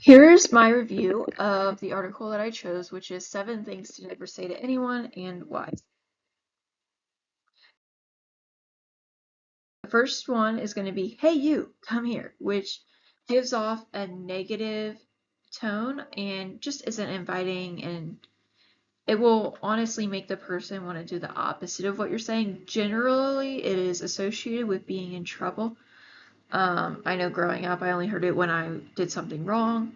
Here's my review of the article that I chose, which is 7 Things to Never Say to Anyone and Why. The first one is going to be, hey you, come here, which gives off a negative tone and just isn't inviting, and it will honestly make the person want to do the opposite of what you're saying. Generally, it is associated with being in trouble. I know growing up, I only heard it when I did something wrong.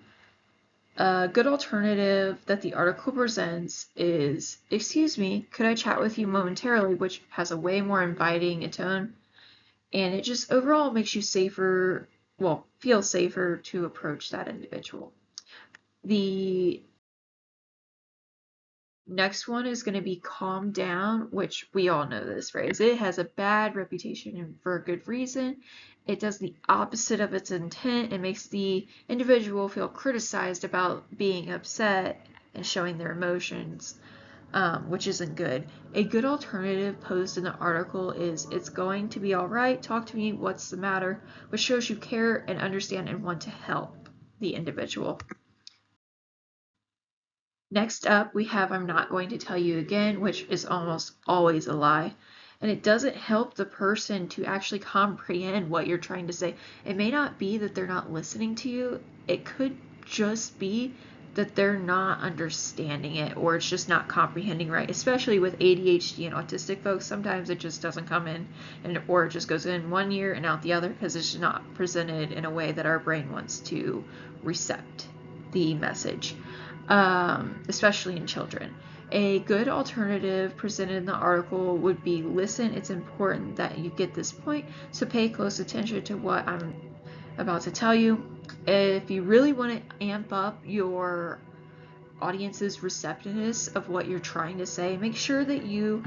A good alternative that the article presents is, excuse me, could I chat with you momentarily, which has a way more inviting a tone, and it just overall makes you safer, well, feel safer to approach that individual. The next one is going to be calm down, which we all know this phrase. It has a bad reputation and for a good reason. It does the opposite of its intent. It makes the individual feel criticized about being upset and showing their emotions, which isn't good. A good alternative posed in the article is, it's going to be all right, talk to me, what's the matter, which shows you care and understand and want to help the individual. Next up, we have I'm not going to tell you again, which is almost always a lie. And it doesn't help the person to actually comprehend what you're trying to say. It may not be that they're not listening to you. It could just be that they're not understanding it, or it's just not comprehending right. Especially with ADHD and autistic folks, sometimes it just doesn't come in, or it just goes in one ear and out the other because it's not presented in a way that our brain wants to recept the message. Especially in children. A good alternative presented in the article would be, listen, it's important that you get this point, so pay close attention to what I'm about to tell you. If you really want to amp up your audience's receptiveness of what you're trying to say, make sure that you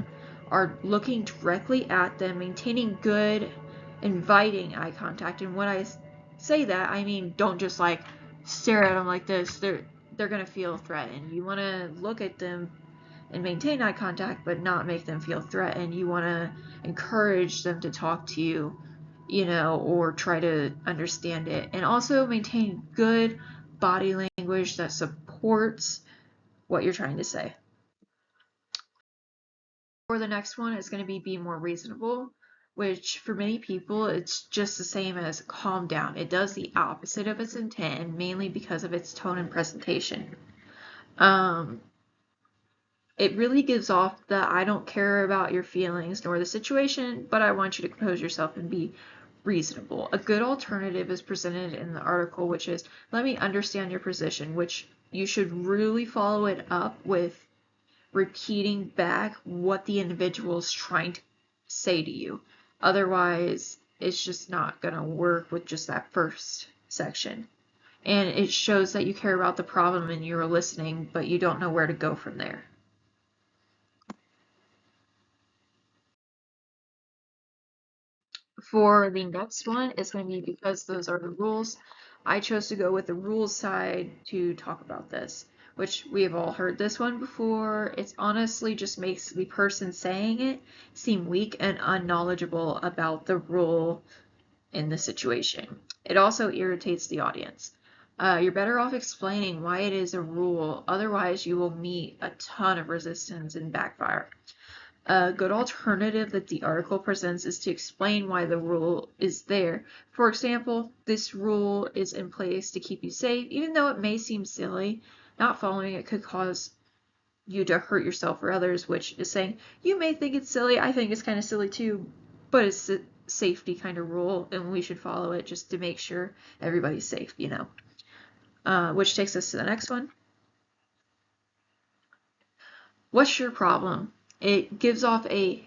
are looking directly at them, maintaining good, inviting eye contact. And when I say that, I mean don't just like stare at them like this. They're gonna feel threatened. You want to look at them and maintain eye contact, but not make them feel threatened. You want to encourage them to talk to you, or try to understand it, and also maintain good body language that supports what you're trying to say. For the next one, it's going to be more reasonable, which for many people, it's just the same as calm down. It does the opposite of its intent, and mainly because of its tone and presentation. It really gives off the I don't care about your feelings nor the situation, but I want you to compose yourself and be reasonable. A good alternative is presented in the article, which is, let me understand your position, which you should really follow it up with repeating back what the individual is trying to say to you. Otherwise, it's just not going to work with just that first section. And it shows that you care about the problem and you're listening, but you don't know where to go from there. For the next one, it's going to be because those are the rules. I chose to go with the rules side to talk about this, which we have all heard this one before. It honestly just makes the person saying it seem weak and unknowledgeable about the rule in the situation. It also irritates the audience. You're better off explaining why it is a rule, otherwise you will meet a ton of resistance and backfire. A good alternative that the article presents is to explain why the rule is there. For example, this rule is in place to keep you safe, even though it may seem silly. Not following it could cause you to hurt yourself or others, which is saying, you may think it's silly, I think it's kind of silly too, but it's a safety kind of rule and we should follow it just to make sure everybody's safe, Which takes us to the next one. What's your problem? It gives off a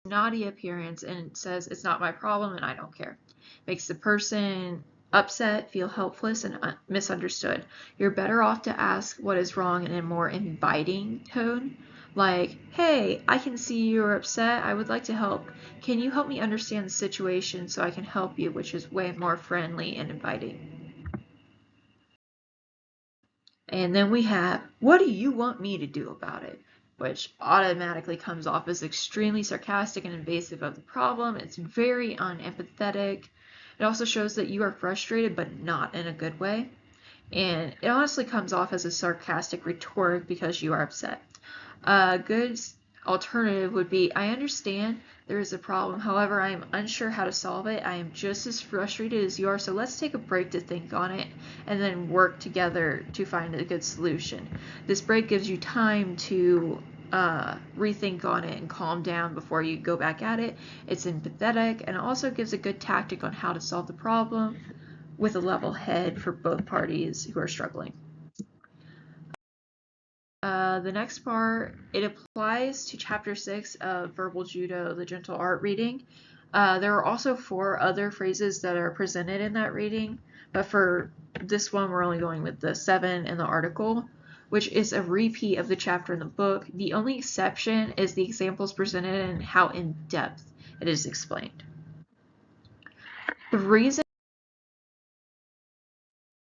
naughty appearance and says, it's not my problem and I don't care. Makes the person upset, feel helpless, and misunderstood. You're better off to ask what is wrong in a more inviting tone, like, hey, I can see you're upset. I would like to help. Can you help me understand the situation so I can help you? Which is way more friendly and inviting. And then we have, what do you want me to do about it? which automatically comes off as extremely sarcastic and invasive of the problem. It's very unempathetic. It also shows that you are frustrated, but not in a good way. And it honestly comes off as a sarcastic rhetoric because you are upset. A good alternative would be, I understand there is a problem, however, I am unsure how to solve it. I am just as frustrated as you are, so let's take a break to think on it and then work together to find a good solution. This break gives you time to rethink on it and calm down before you go back at it. It's empathetic and also gives a good tactic on how to solve the problem with a level head for both parties who are struggling. The next part, it applies to Chapter 6 of Verbal Judo, the Gentle Art reading. There are also 4 other phrases that are presented in that reading, but for this one, we're only going with the 7 in the article, which is a repeat of the chapter in the book. The only exception is the examples presented and how in depth it is explained. The reason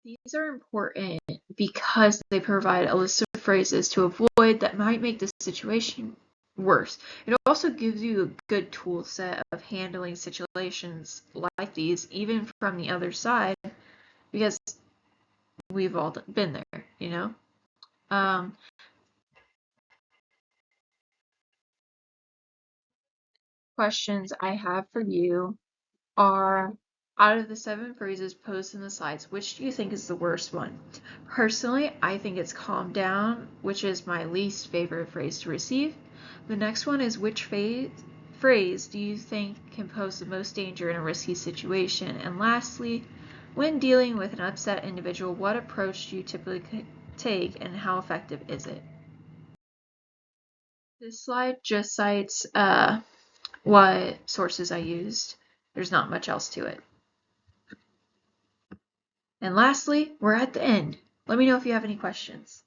these are important because they provide a list of phrases to avoid that might make the situation worse. It also gives you a good tool set of handling situations like these, even from the other side, because we've all been there, you know? Questions I have for you are, out of the 7 phrases posted in the slides, which do you think is the worst one? Personally, I think it's calm down, which is my least favorite phrase to receive. The next one is, which phrase do you think can pose the most danger in a risky situation? And lastly, when dealing with an upset individual, what approach do you typically take and how effective is it? This slide just cites what sources I used. There's not much else to it. And lastly, we're at the end. Let me know if you have any questions.